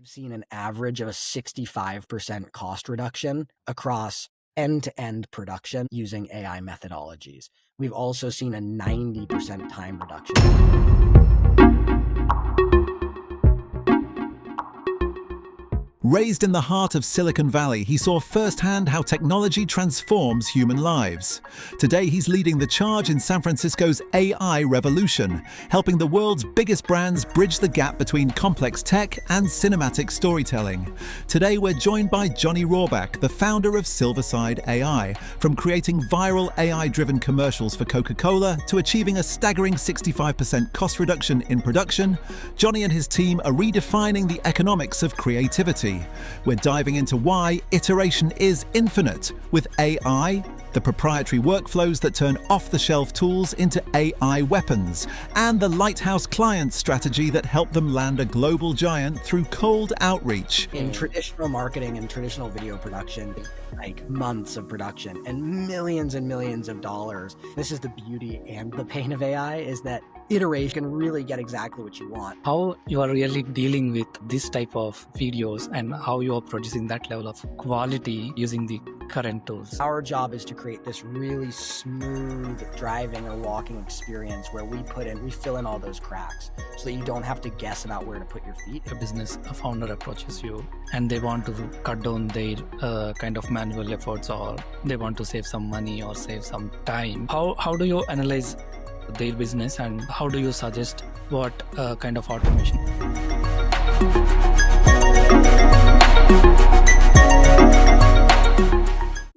we've seen an average of a 65% cost reduction across end-to-end production using AI methodologies. We've also seen a 90% time reduction. Raised in the heart of Silicon Valley, he saw firsthand how technology transforms human lives. Today, he's leading the charge in San Francisco's AI revolution, helping the world's biggest brands bridge the gap between complex tech and cinematic storytelling. Today, we're joined by Johnny Rohrbach, the founder of Silverside AI. From creating viral AI-driven commercials for Coca-Cola to achieving a staggering 65% cost reduction in production, Johnny and his team are redefining the economics of creativity. We're diving into why iteration is infinite with AI, the proprietary workflows that turn off-the-shelf tools into AI weapons, and the lighthouse client strategy that helped them land a global giant through cold outreach. In traditional marketing and traditional video production, like months of production and millions of dollars. This is the beauty and the pain of AI, is that iteration can really get exactly what you want. How you are really dealing with this type of videos and how you are producing that level of quality using the current tools. Our job is to create this really smooth driving or walking experience where we fill in all those cracks so that you don't have to guess about where to put your feet. A founder approaches you and they want to cut down their kind of manual efforts, or they want to save some money or save some time. How do you analyze their business and how do you suggest what kind of automation?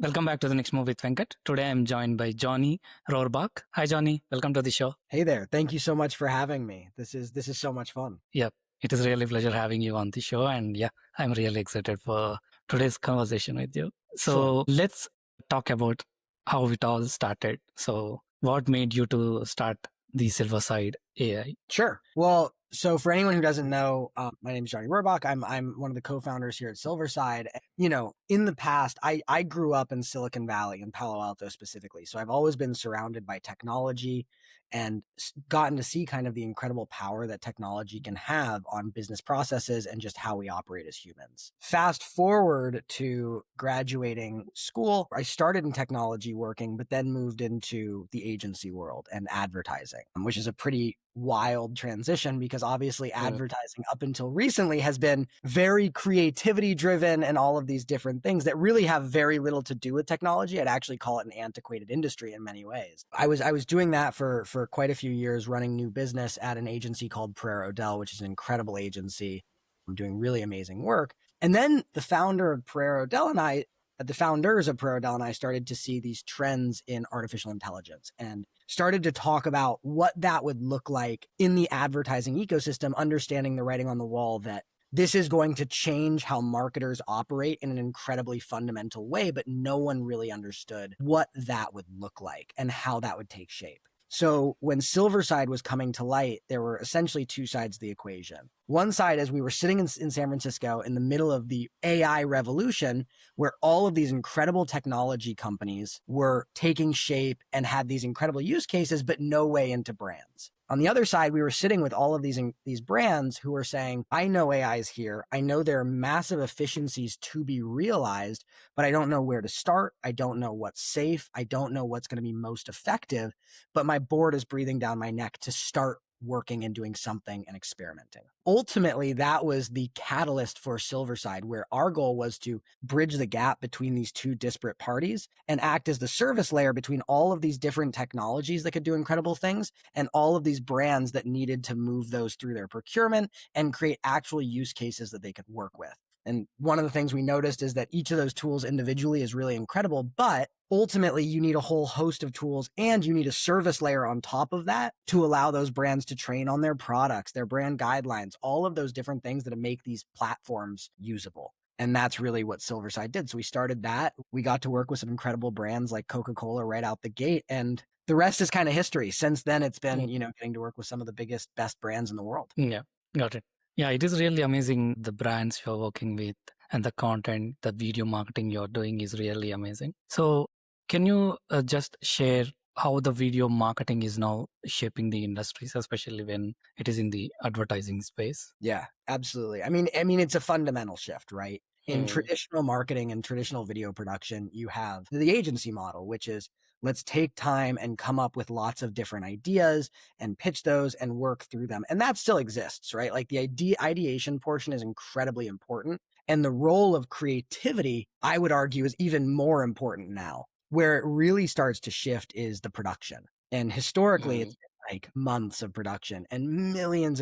Welcome back to The Next Move with Venkat. Today I'm joined by Johnny Rohrbach. Hi Johnny, welcome to the show. Hey there, thank you so much for having me. This is so much fun. Yep, it is really a pleasure having you on the show, and yeah, I'm really excited for today's conversation with you. So let's talk about how it all started. So what made you to start the Silverside AI? Sure. Well, so for anyone who doesn't know, my name is Johnny Rohrbach. I'm one of the co-founders here at Silverside. You know, in the past, I grew up in Silicon Valley, in Palo Alto specifically. So I've always been surrounded by technology and gotten to see kind of the incredible power that technology can have on business processes and just how we operate as humans. Fast forward to graduating school, I started in technology working, but then moved into the agency world and advertising, which is a pretty wild transition because obviously advertising up until recently has been very creativity driven and all of these different things that really have very little to do with technology. I'd actually call it an antiquated industry in many ways. I was doing that for quite a few years, running new business at an agency called Odell, which is an incredible agency. I'm doing really amazing work. And then the founders of Odell and I started to see these trends in artificial intelligence and started to talk about what that would look like in the advertising ecosystem, understanding the writing on the wall that this is going to change how marketers operate in an incredibly fundamental way, but no one really understood what that would look like and how that would take shape. So when Silverside was coming to light, there were essentially two sides of the equation. One side is we were sitting in San Francisco in the middle of the AI revolution, where all of these incredible technology companies were taking shape and had these incredible use cases, but no way into brands. On the other side, we were sitting with all of these brands who were saying, I know AI is here. I know there are massive efficiencies to be realized, but I don't know where to start. I don't know what's safe. I don't know what's going to be most effective, but my board is breathing down my neck to start working and doing something and experimenting. Ultimately, that was the catalyst for Silverside, where our goal was to bridge the gap between these two disparate parties and act as the service layer between all of these different technologies that could do incredible things and all of these brands that needed to move those through their procurement and create actual use cases that they could work with. And one of the things we noticed is that each of those tools individually is really incredible, but ultimately you need a whole host of tools and you need a service layer on top of that to allow those brands to train on their products, their brand guidelines, all of those different things that make these platforms usable. And that's really what Silverside did. So we started that. We got to work with some incredible brands like Coca-Cola right out the gate. And the rest is kind of history. Since then, it's been, getting to work with some of the biggest, best brands in the world. Yeah, got it. Yeah, it is really amazing the brands you're working with and the content, the video marketing you're doing is really amazing. So can you just share how the video marketing is now shaping the industries, especially when it is in the advertising space? Yeah, absolutely. It's a fundamental shift, right? In Mm, traditional marketing and traditional video production, you have the agency model, which is let's take time and come up with lots of different ideas and pitch those and work through them. And that still exists, right? Like the ideation portion is incredibly important. And the role of creativity, I would argue, is even more important now. Where it really starts to shift is the production. And historically, mm, it's been like months of production and millions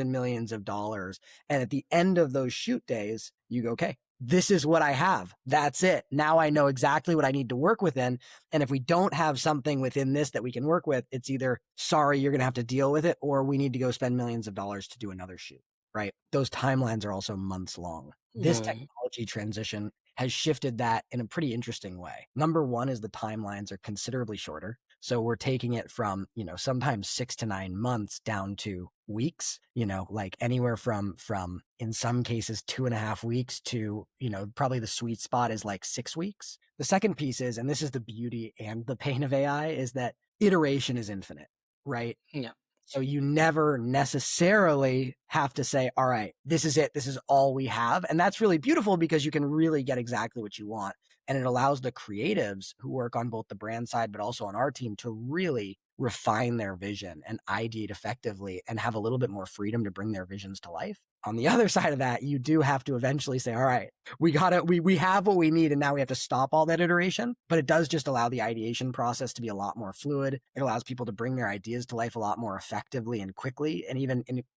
of dollars. And at the end of those shoot days, you go, okay, this is what I have. That's it. Now I know exactly what I need to work within. And if we don't have something within this that we can work with, it's either sorry, you're going to have to deal with it, or we need to go spend millions of dollars to do another shoot, right? Those timelines are also months long. This mm, technology transition has shifted that in a pretty interesting way. Number one is the timelines are considerably shorter. So we're taking it from, sometimes 6 to 9 months down to weeks, like anywhere from in some cases 2.5 weeks to, probably the sweet spot is like 6 weeks. The second piece is, and this is the beauty and the pain of AI, is that iteration is infinite, right? yeah. So you never necessarily have to say, all right, this is it. This is all we have. And that's really beautiful because you can really get exactly what you want. And it allows the creatives who work on both the brand side, but also on our team to really refine their vision and ideate effectively and have a little bit more freedom to bring their visions to life. On the other side of that, you do have to eventually say, all right, we have what we need, and now we have to stop all that iteration. But it does just allow the ideation process to be a lot more fluid. It allows people to bring their ideas to life a lot more effectively and quickly, and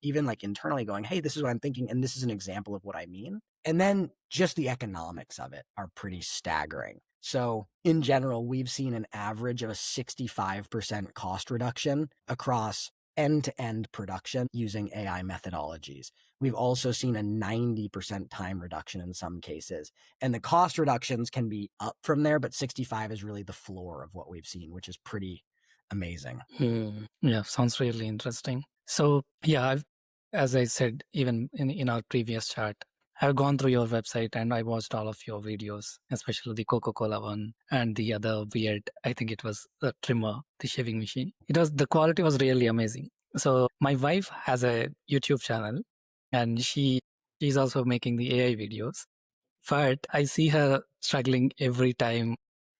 even like internally going, hey, this is what I'm thinking, and this is an example of what I mean. And then just the economics of it are pretty staggering. So in general, we've seen an average of a 65% cost reduction across end-to-end production using AI methodologies. We've also seen a 90% time reduction in some cases. And the cost reductions can be up from there, but 65 is really the floor of what we've seen, which is pretty amazing. Mm. Yeah, sounds really interesting. So, yeah, as I said, even in our previous chat, I've gone through your website and I watched all of your videos, especially the Coca-Cola one and the other weird, I think it was the trimmer, the shaving machine. The quality was really amazing. So my wife has a YouTube channel and she's also making the AI videos. But I see her struggling every time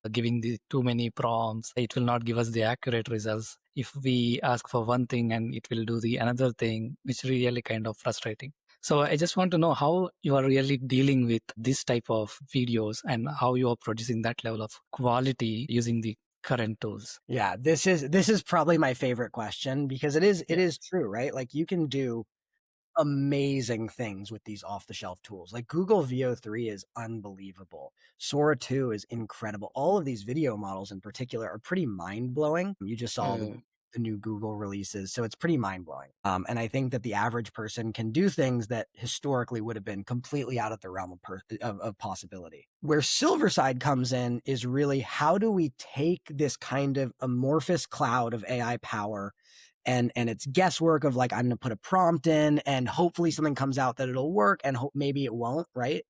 giving the too many prompts. It will not give us the accurate results. If we ask for one thing and it will do the another thing, which is really kind of frustrating. So I just want to know how you are really dealing with this type of videos and how you are producing that level of quality using the current tools. Yeah, this is probably my favorite question because it is Yeah. it is true, right? Like you can do amazing things with these off-the-shelf tools. Like Google VO3 is unbelievable. Sora 2 is incredible. All of these video models in particular are pretty mind-blowing. You just saw Mm, the new Google releases, so it's pretty mind-blowing. And I think that the average person can do things that historically would have been completely out of the realm of possibility. Where Silverside comes in is really how do we take this kind of amorphous cloud of AI power and it's guesswork of like I'm going to put a prompt in and hopefully something comes out that it'll work and maybe it won't, right?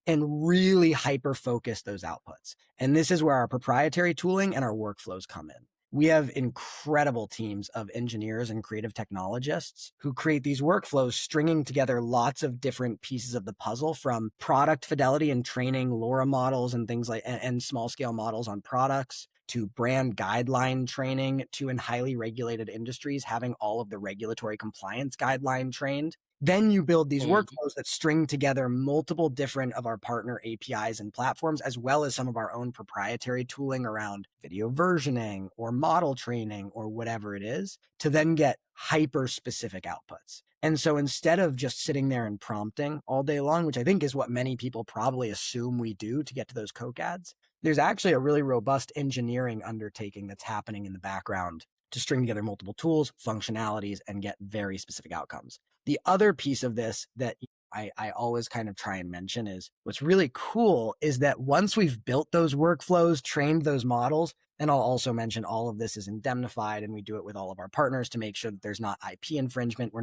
And really hyper focus those outputs. And this is where our proprietary tooling and our workflows come in. We have incredible teams of engineers and creative technologists who create these workflows, stringing together lots of different pieces of the puzzle, from product fidelity and training LoRa models and things like, and small scale models on products, to brand guideline training, to in highly regulated industries, having all of the regulatory compliance guideline trained. Then you build these mm, workflows that string together multiple different of our partner APIs and platforms, as well as some of our own proprietary tooling around video versioning or model training or whatever it is, to then get hyper specific outputs. And so instead of just sitting there and prompting all day long, which I think is what many people probably assume we do to get to those Coke ads, there's actually a really robust engineering undertaking that's happening in the background to string together multiple tools, functionalities, and get very specific outcomes. The other piece of this that I always kind of try and mention is what's really cool is that once we've built those workflows, trained those models, And I'll also mention all of this is indemnified, and we do it with all of our partners to make sure that there's not IP infringement.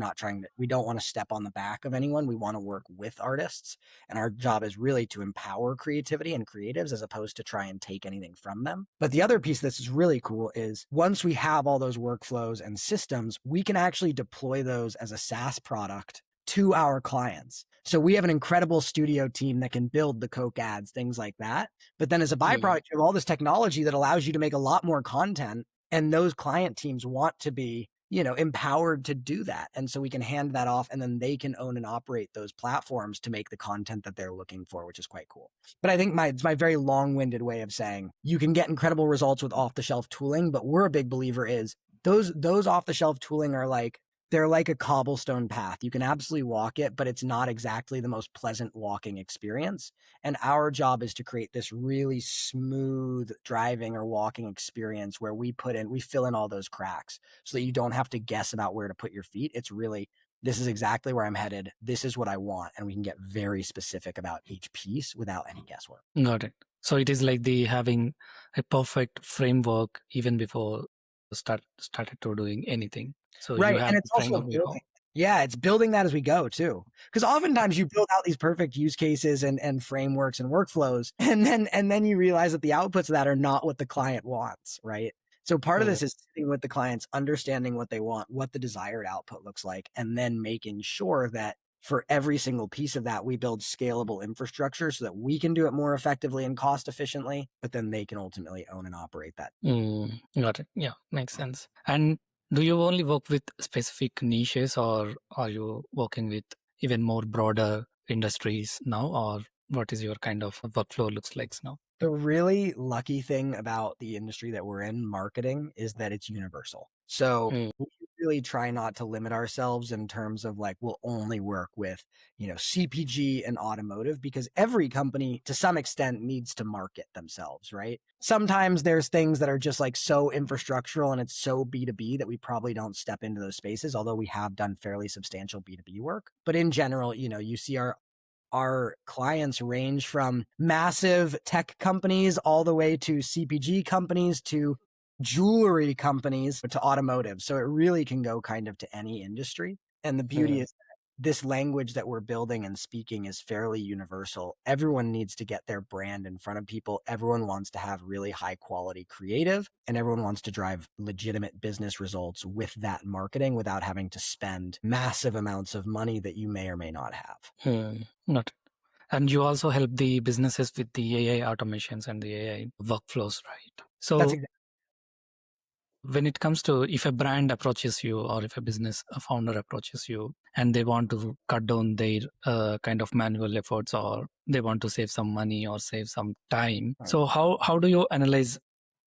We don't want to step on the back of anyone. We want to work with artists. And our job is really to empower creativity and creatives as opposed to try and take anything from them. But the other piece that's really cool is once we have all those workflows and systems, we can actually deploy those as a SaaS product to our clients. So we have an incredible studio team that can build the Coke ads, things like that. But then as a byproduct, you have all this technology that allows you to make a lot more content. And those client teams want to be, empowered to do that. And so we can hand that off, and then they can own and operate those platforms to make the content that they're looking for, which is quite cool. But I think it's my very long-winded way of saying you can get incredible results with off-the-shelf tooling, but we're a big believer is those off-the-shelf tooling are they're like a cobblestone path. You can absolutely walk it, but it's not exactly the most pleasant walking experience. And our job is to create this really smooth driving or walking experience where we fill in all those cracks so that you don't have to guess about where to put your feet. It's really, this is exactly where I'm headed. This is what I want. And we can get very specific about each piece without any guesswork. Got it. So it is like having a perfect framework even before started to doing anything. So right. you have And it's the also framework before. it's building that as we go too. Because oftentimes you build out these perfect use cases and frameworks and workflows, and then you realize that the outputs of that are not what the client wants, right? So part of this is sitting with the clients, understanding what they want, what the desired output looks like, and then making sure that for every single piece of that, we build scalable infrastructure so that we can do it more effectively and cost efficiently, but then they can ultimately own and operate that. Got it. Yeah, makes sense. And do you only work with specific niches, or are you working with even more broader industries now, or what is your kind of workflow looks like now? The really lucky thing about the industry that we're in, marketing, is that it's universal. So we really try not to limit ourselves in terms of we'll only work with, CPG and automotive, because every company to some extent needs to market themselves, right? Sometimes there's things that are just so infrastructural and it's so B2B that we probably don't step into those spaces, although we have done fairly substantial B2B work. But in general, you see our clients range from massive tech companies all the way to CPG companies to jewelry companies to automotive. So it really can go kind of to any industry. And the beauty is that this language that we're building and speaking is fairly universal. Everyone needs to get their brand in front of people. Everyone wants to have really high quality creative, and everyone wants to drive legitimate business results with that marketing without having to spend massive amounts of money that you may or may not have. Not. And you also help the businesses with the AI automations and the AI workflows, right? So That's exactly. When it comes to if a brand approaches you, or if a founder approaches you and they want to cut down their kind of manual efforts, or they want to save some money or save some time. Right. So how do you analyze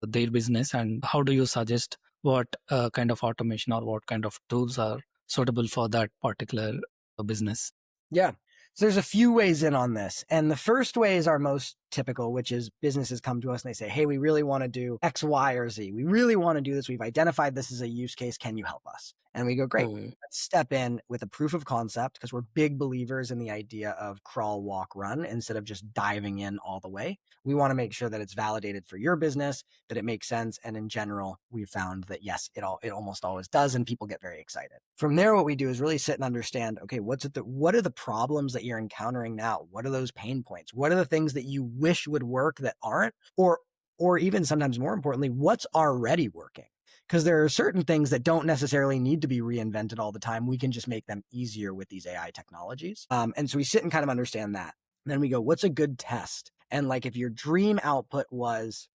their business, and how do you suggest what kind of automation or what kind of tools are suitable for that particular business? Yeah. So there's a few ways in on this. And the first way is our most typical, which is businesses come to us and they say, hey, we really want to do X, Y, or Z. We really want to do this. We've identified this as a use case. Can you help us? And we go, great. Let's step in with a proof of concept, because we're big believers in the idea of crawl, walk, run instead of just diving in all the way. We want to make sure that it's validated for your business, that it makes sense. And in general, we've found that yes, it almost always does. And people get very excited. From there, what we do is really sit and understand, okay, what are the problems that you're encountering now? What are those pain points? What are the things that you wish would work that aren't? Or even sometimes more importantly, what's already working? Because there are certain things that don't necessarily need to be reinvented all the time. We can just make them easier with these AI technologies. And so we sit and kind of understand that. And then we go, what's a good test? And if your dream output was,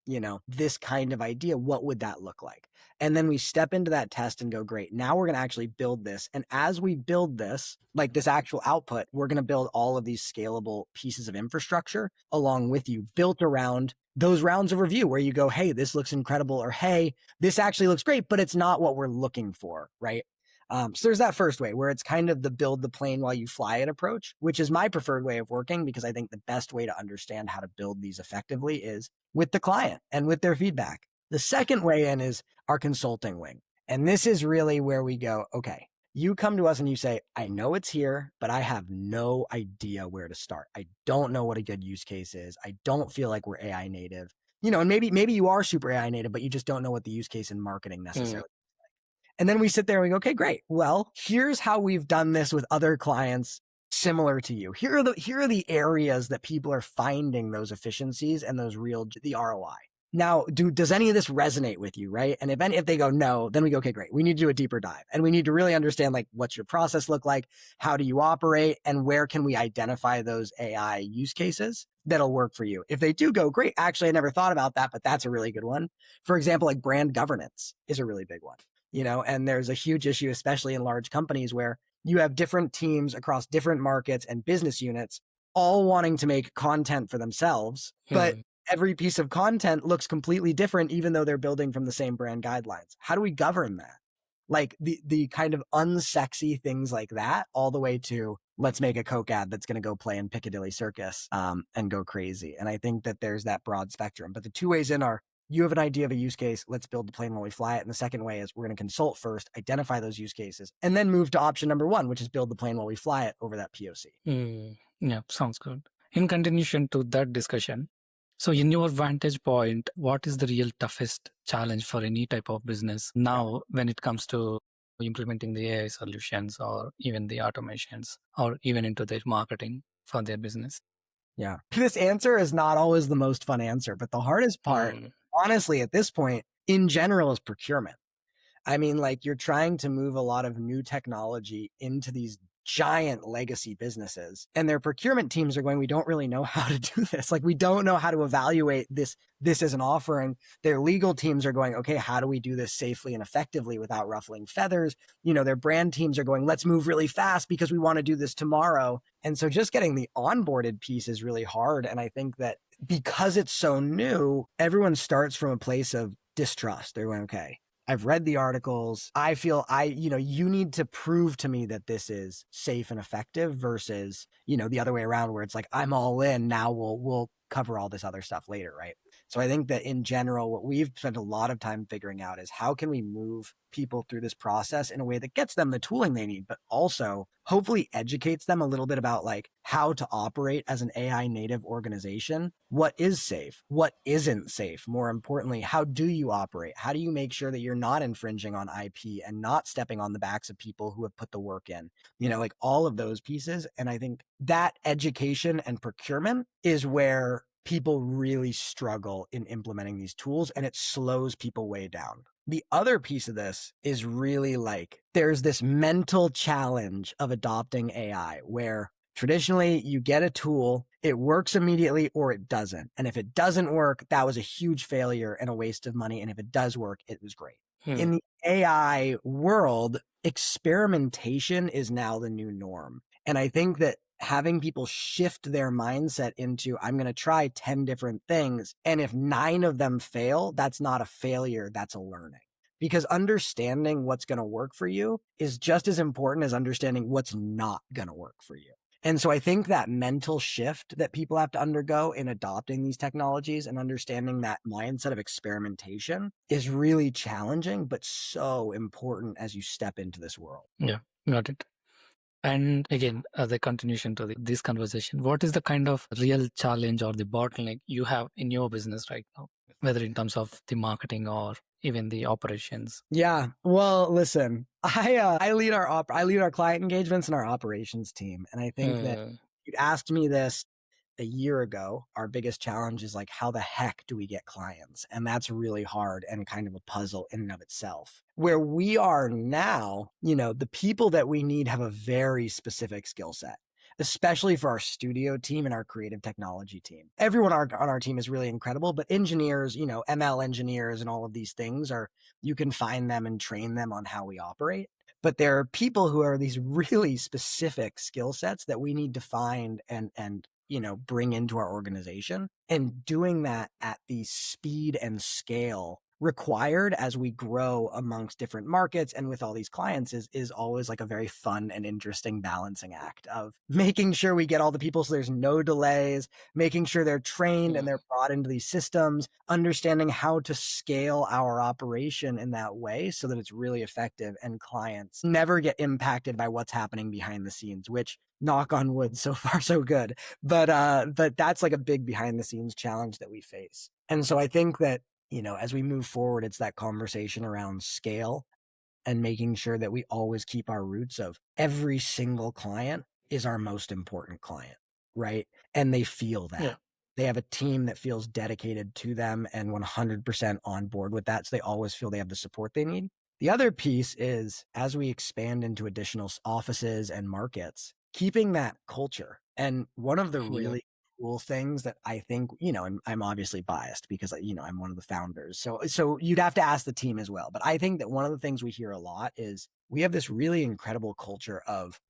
this kind of idea, what would that look like? And then we step into that test and go, great, now we're going to actually build this. And as we build this, this actual output, we're going to build all of these scalable pieces of infrastructure along with you, built around those rounds of review where you go, hey, this looks incredible, or hey, this actually looks great, but it's not what we're looking for, right? So there's that first way where it's kind of the build the plane while you fly it approach, which is my preferred way of working, because I think the best way to understand how to build these effectively is with the client and with their feedback. The second way in is our consulting wing. And this is really where we go, okay, you come to us and you say, I know it's here, but I have no idea where to start. I don't know what a good use case is. I don't feel like we're AI native. and maybe you are super AI native, but you just don't know what the use case in marketing necessarily. And then we sit there and we go, okay, great. Well, here's how we've done this with other clients similar to you. Here are the areas that people are finding those efficiencies and the ROI. Now, does any of this resonate with you, right? And if they go no, then we go, okay, great. We need to do a deeper dive, and we need to really understand, like, what's your process look like? How do you operate? And where can we identify those AI use cases that'll work for you? If they do go, great. Actually, I never thought about that, but that's a really good one. For example, like brand governance is a really big one, and there's a huge issue, especially in large companies, where you have different teams across different markets and business units all wanting to make content for themselves, but every piece of content looks completely different, even though they're building from the same brand guidelines. How do we govern that? Like the kind of unsexy things like that, all the way to let's make a Coke ad that's going to go play in Piccadilly Circus and go crazy. And I think that there's that broad spectrum. But the two ways in are, you have an idea of a use case, let's build the plane while we fly it. And the second way is we're going to consult first, identify those use cases, and then move to option number one, which is build the plane while we fly it over that POC. Yeah, sounds good. In continuation to that discussion, so in your vantage point, what is the real toughest challenge for any type of business now when it comes to implementing the AI solutions or even the automations or even into their marketing for their business? Yeah. This answer is not always the most fun answer, but the hardest part, honestly, at this point, in general, is procurement. I mean, like, you're trying to move a lot of new technology into these giant legacy businesses, and their procurement teams are going, we don't really know how to do this. Like, we don't know how to evaluate this as an offering. Their legal teams are going, okay, how do we do this safely and effectively without ruffling feathers? Their brand teams are going, let's move really fast because we want to do this tomorrow. And so just getting the onboarded piece is really hard. And I think that because it's so new, everyone starts from a place of distrust. They're going, okay, I've read the articles. I feel you need to prove to me that this is safe and effective versus, the other way around, where it's like, I'm all in. Now we'll cover all this other stuff later, right? So I think that in general, what we've spent a lot of time figuring out is how can we move people through this process in a way that gets them the tooling they need, but also hopefully educates them a little bit about, like, how to operate as an AI native organization. What is safe? What isn't safe? More importantly, how do you operate? How do you make sure that you're not infringing on IP and not stepping on the backs of people who have put the work in? Like all of those pieces. And I think that education and procurement is where people really struggle in implementing these tools, and it slows people way down. The other piece of this is really, like, there's this mental challenge of adopting AI where traditionally you get a tool, it works immediately or it doesn't. And if it doesn't work, that was a huge failure and a waste of money. And if it does work, it was great. In the AI world, experimentation is now the new norm. And I think that having people shift their mindset into, I'm going to try 10 different things, and if 9 of them fail, that's not a failure, that's a learning. Because understanding what's going to work for you is just as important as understanding what's not going to work for you. And so I think that mental shift that people have to undergo in adopting these technologies and understanding that mindset of experimentation is really challenging, but so important as you step into this world. Yeah, got it. And again, as a continuation to this conversation, what is the kind of real challenge or the bottleneck you have in your business right now, whether in terms of the marketing or even the operations? Yeah. Well, listen, I lead our client engagements and our operations team. And I think that you'd asked me this a year ago. Our biggest challenge is, like, how the heck do we get clients? And that's really hard and kind of a puzzle in and of itself. Where we are now, the people that we need have a very specific skill set, especially for our studio team and our creative technology team. Everyone on our team is really incredible, but engineers, ML engineers and all of these things you can find them and train them on how we operate. But there are people who are these really specific skill sets that we need to find and bring into our organization. And doing that at the speed and scale required as we grow amongst different markets and with all these clients is always, like, a very fun and interesting balancing act of making sure we get all the people so there's no delays, making sure they're trained and they're brought into these systems, understanding how to scale our operation in that way so that it's really effective and clients never get impacted by what's happening behind the scenes, which, knock on wood, so far so good. But that's, like, a big behind the scenes challenge that we face. And so I think that, as we move forward, it's that conversation around scale and making sure that we always keep our roots of every single client is our most important client, right? And they feel Yeah. that. They have a team that feels dedicated to them and 100% on board with that. So they always feel they have the support they need. The other piece is as we expand into additional offices and markets, keeping that culture. And one of the Yeah. really cool things that I think, I'm obviously biased because, I'm one of the founders. So you'd have to ask the team as well. But I think that one of the things we hear a lot is we have this really incredible culture of,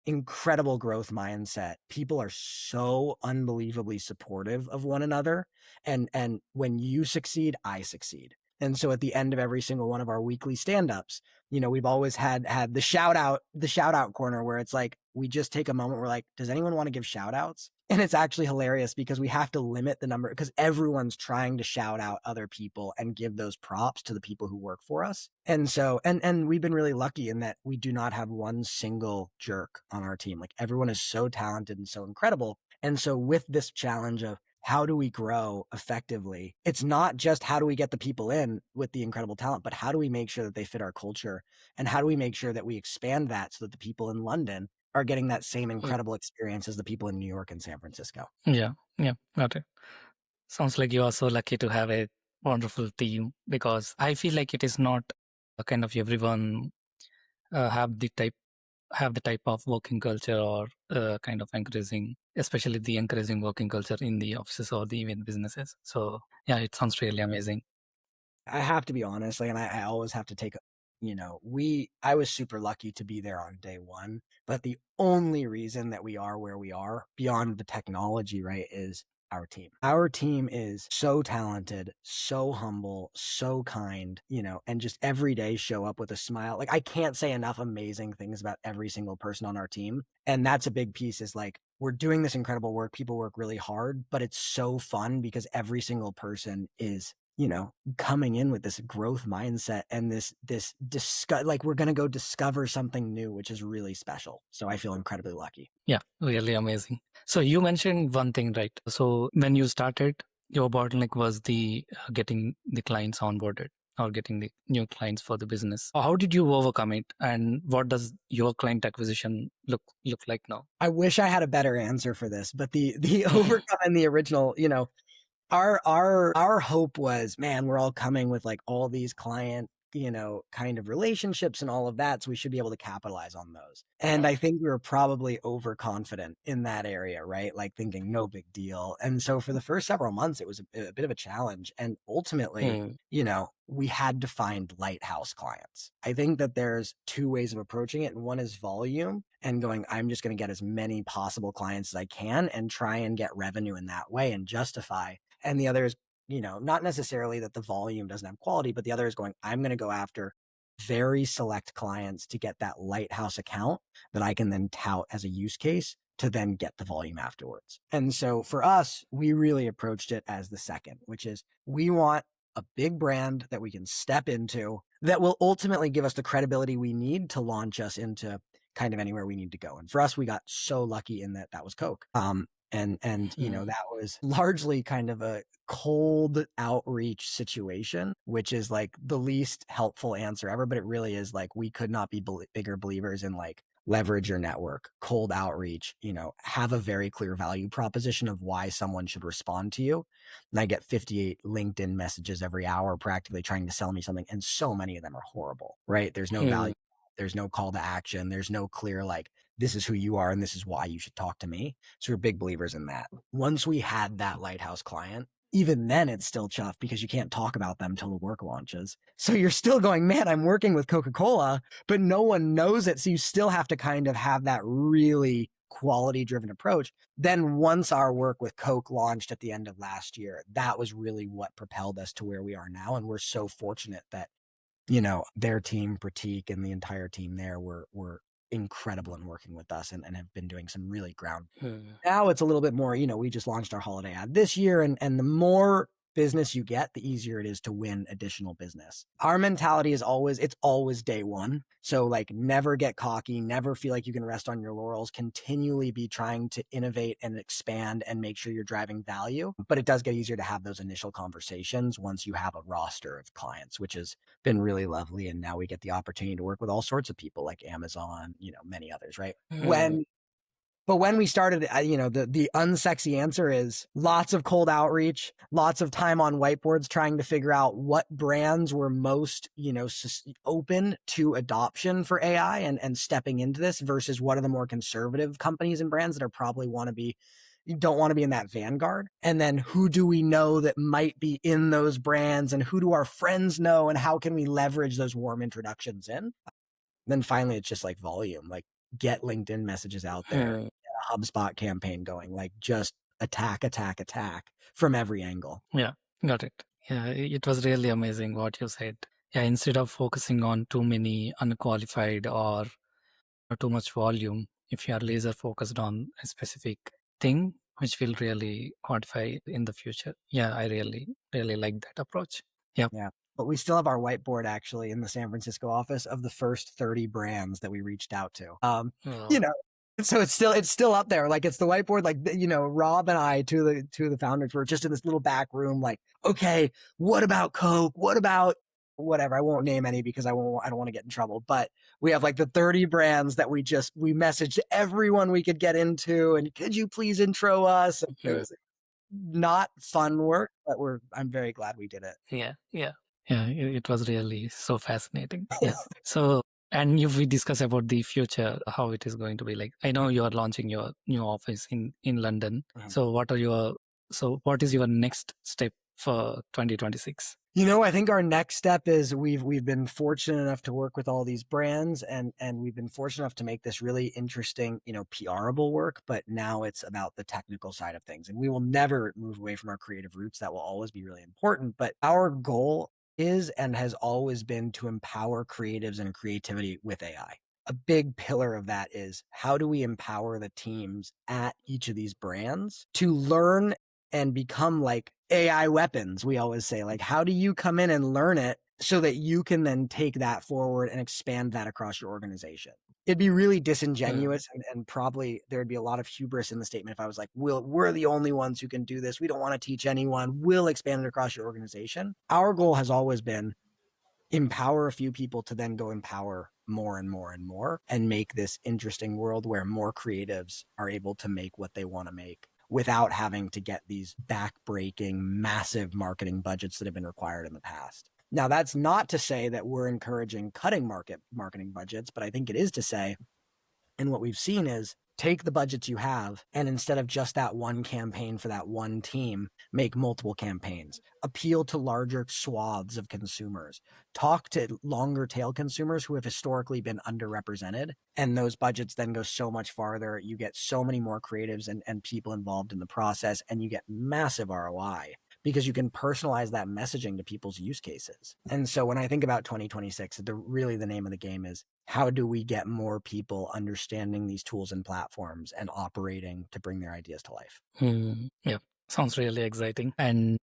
incredible growth mindset. People are so unbelievably supportive of one another. And when you succeed, I succeed. And so at the end of every single one of our weekly stand-ups, we've always had the shout out corner where it's like we just take a moment. We're like, does anyone want to give shout outs? And it's actually hilarious because we have to limit the number because everyone's trying to shout out other people and give those props to the people who work for us. And so, and we've been really lucky in that we do not have one single jerk on our team. Like everyone is so talented and so incredible. And so with this challenge of how do we grow effectively, it's not just how do we get the people in with the incredible talent, but how do we make sure that they fit our culture? And how do we make sure that we expand that so that the people in London are getting that same Yeah. incredible experience as the people in New York and San Francisco? Yeah. Yeah. Got it. Sounds like you are so lucky to have a wonderful team, because I feel like it is not a kind of everyone have the type of working culture or kind of encouraging, especially the encouraging working culture in the offices or the even businesses. So yeah, it sounds really amazing. I have to be honest, like, and I always have to take, I was super lucky to be there on day one, but the only reason that we are where we are beyond the technology, right, is our team. Our team is so talented, so humble, so kind, and just every day show up with a smile. Like I can't say enough amazing things about every single person on our team. And that's a big piece is like, we're doing this incredible work. People work really hard, but it's so fun because every single person is coming in with this growth mindset and like we're going to go discover something new, which is really special. So I feel incredibly lucky. Yeah, really amazing. So you mentioned one thing, right? So when you started, your bottleneck was the getting the clients onboarded or getting the new clients for the business. How did you overcome it, and what does your client acquisition look like now? I wish I had a better answer for this, but the overcome and the original, our hope was, man, we're all coming with like all these client, kind of relationships and all of that. So we should be able to capitalize on those. And I think we were probably overconfident in that area, right? Like thinking no big deal. And so for the first several months, it was a bit of a challenge. And ultimately, Hmm. we had to find lighthouse clients. I think that there's two ways of approaching it. And one is volume and going, I'm just going to get as many possible clients as I can and try and get revenue in that way and justify. And the other is, not necessarily that the volume doesn't have quality, but the other is going, I'm going to go after very select clients to get that lighthouse account that I can then tout as a use case to then get the volume afterwards. And so for us, we really approached it as the second, which is we want a big brand that we can step into that will ultimately give us the credibility we need to launch us into kind of anywhere we need to go. And for us, we got so lucky in that was Coke. And that was largely kind of a cold outreach situation, which is like the least helpful answer ever, but it really is like we could not be bigger believers in like leverage your network, cold outreach, have a very clear value proposition of why someone should respond to you. And I get 58 LinkedIn messages every hour practically trying to sell me something, and so many of them are horrible, right? There's no value. There's no call to action. There's no clear, like, this is who you are and this is why you should talk to me. So we're big believers in that. Once we had that lighthouse client, even then it's still tough because you can't talk about them till the work launches. So you're still going, man, I'm working with Coca-Cola, but no one knows it. So you still have to kind of have that really quality driven approach. Then once our work with Coke launched at the end of last year, that was really what propelled us to where we are now. And we're so fortunate that their team, Pratik, and the entire team there were incredible in working with us and have been doing some really ground. Hmm. Now it's a little bit more, we just launched our holiday ad this year and the more business you get, the easier it is to win additional business. Our mentality is it's always day one. So like never get cocky, never feel like you can rest on your laurels, continually be trying to innovate and expand and make sure you're driving value. But it does get easier to have those initial conversations once you have a roster of clients, which has been really lovely. And now we get the opportunity to work with all sorts of people like Amazon, many others, right? When we started, the unsexy answer is lots of cold outreach, lots of time on whiteboards trying to figure out what brands were most, open to adoption for AI and stepping into this versus what are the more conservative companies and brands that are probably don't want to be in that vanguard. And then who do we know that might be in those brands, and who do our friends know, and how can we leverage those warm introductions in? Then finally, it's just like volume, like get LinkedIn messages out there, get a HubSpot campaign going, like just attack from every angle. Yeah, got it. Yeah, it was really amazing what you said. Yeah, instead of focusing on too many unqualified or too much volume, if you are laser focused on a specific thing, which will really quantify in the future. Yeah, I really, really like that approach. Yeah. Yeah. But we still have our whiteboard actually in the San Francisco office of the first 30 brands that we reached out to. You know, so it's still up there. Like it's the whiteboard, like, Rob and I, two of the founders, were just in this little back room, like, okay, what about Coke? What about whatever? I won't name any because I don't want to get in trouble, but we have like the 30 brands that we messaged everyone we could get into. And could you please intro us? And it was not fun work, but I'm very glad we did it. Yeah, it was really so fascinating. Yeah. So, and if we discuss about the future, how it is going to be like, I know you are launching your new office in London. So what is your next step for 2026? I think our next step is we've been fortunate enough to work with all these brands, and we've been fortunate enough to make this really interesting, PRable work, but now it's about the technical side of things. And we will never move away from our creative roots. That will always be really important. But our goal is and has always been to empower creatives and creativity with AI. A big pillar of that is how do we empower the teams at each of these brands to learn and become like AI weapons. We always say, like, how do you come in and learn it so that you can then take that forward and expand that across your organization? It'd be really disingenuous and probably there'd be a lot of hubris in the statement if I was like, we're the only ones who can do this. We don't want to teach anyone. We'll expand it across your organization. Our goal has always been empower a few people to then go empower more and more and more and make this interesting world where more creatives are able to make what they want to make without having to get these back-breaking, massive marketing budgets that have been required in the past. Now, that's not to say that we're encouraging cutting marketing budgets, but I think it is to say, and what we've seen is, take the budgets you have, and instead of just that one campaign for that one team, make multiple campaigns. Appeal to larger swaths of consumers. Talk to longer tail consumers who have historically been underrepresented. And those budgets then go so much farther. You get so many more creatives and people involved in the process, and you get massive ROI because you can personalize that messaging to people's use cases. And so when I think about 2026, the name of the game is, how do we get more people understanding these tools and platforms and operating to bring their ideas to life? Yeah, sounds really exciting. And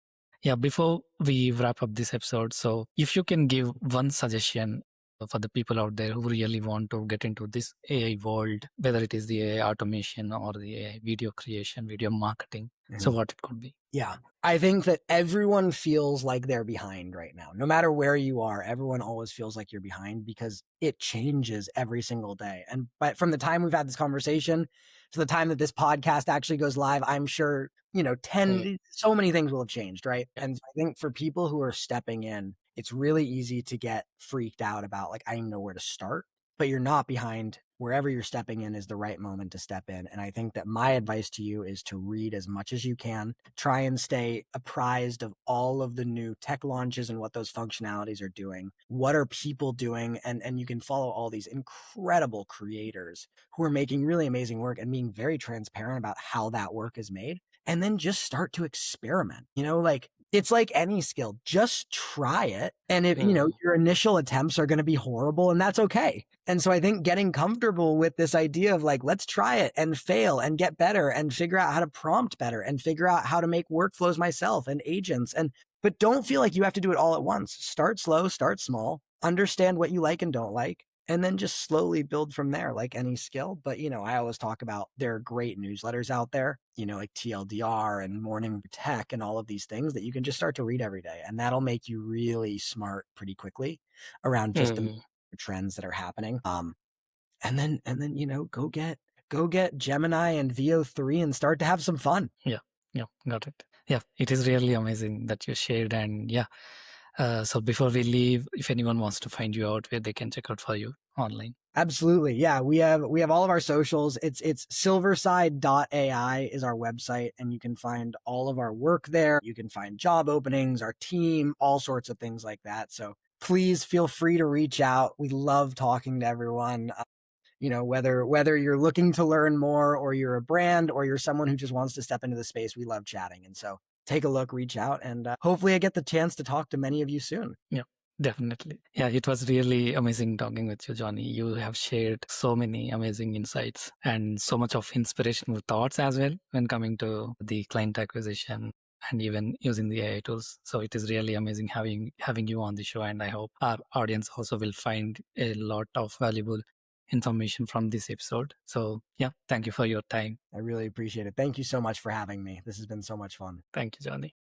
yeah, before we wrap up this episode, so if you can give one suggestion for the people out there who really want to get into this AI world, whether it is the AI automation or the AI video creation, video marketing, so what it could be? Yeah, I think that everyone feels like they're behind right now. No matter where you are, everyone always feels like you're behind because it changes every single day. But from the time we've had this conversation to the time that this podcast actually goes live, I'm sure, so many things will have changed, right? And I think for people who are stepping in, it's really easy to get freaked out about, like, I don't know where to start, but you're not behind. Wherever you're stepping in is the right moment to step in. And I think that my advice to you is to read as much as you can. Try and stay apprised of all of the new tech launches and what those functionalities are doing. What are people doing? And you can follow all these incredible creators who are making really amazing work and being very transparent about how that work is made. And then just start to experiment. Like, it's like any skill. Just try it. And if, Yeah. your initial attempts are going to be horrible, and that's okay. And so I think getting comfortable with this idea of like, let's try it and fail and get better and figure out how to prompt better and figure out how to make workflows myself and agents. But don't feel like you have to do it all at once. Start slow, start small, understand what you like and don't like, and then just slowly build from there, like any skill. But, I always talk about there are great newsletters out there, like TLDR and Morning Tech and all of these things that you can just start to read every day. And that'll make you really smart pretty quickly around just the Mm. trends that are happening. And then, go get Gemini and VO3 and start to have some fun. Yeah, got it. Yeah, it is really amazing that you shared. And yeah, so before we leave, if anyone wants to find you out, where they can check out for you online. Absolutely. Yeah. We have all of our socials. It's silverside.ai is our website, and you can find all of our work there. You can find job openings, our team, all sorts of things like that. So please feel free to reach out. We love talking to everyone. Whether you're looking to learn more, or you're a brand, or you're someone who just wants to step into the space, we love chatting. And so take a look, reach out, and hopefully I get the chance to talk to many of you soon. Yeah, definitely. Yeah, it was really amazing talking with you, Johnny. You have shared so many amazing insights and so much of inspirational thoughts as well when coming to the client acquisition and even using the AI tools. So it is really amazing having you on the show, and I hope our audience also will find a lot of valuable information from this episode. So yeah, thank you for your time. I really appreciate it. Thank you so much for having me. This has been so much fun. Thank you, Johnny.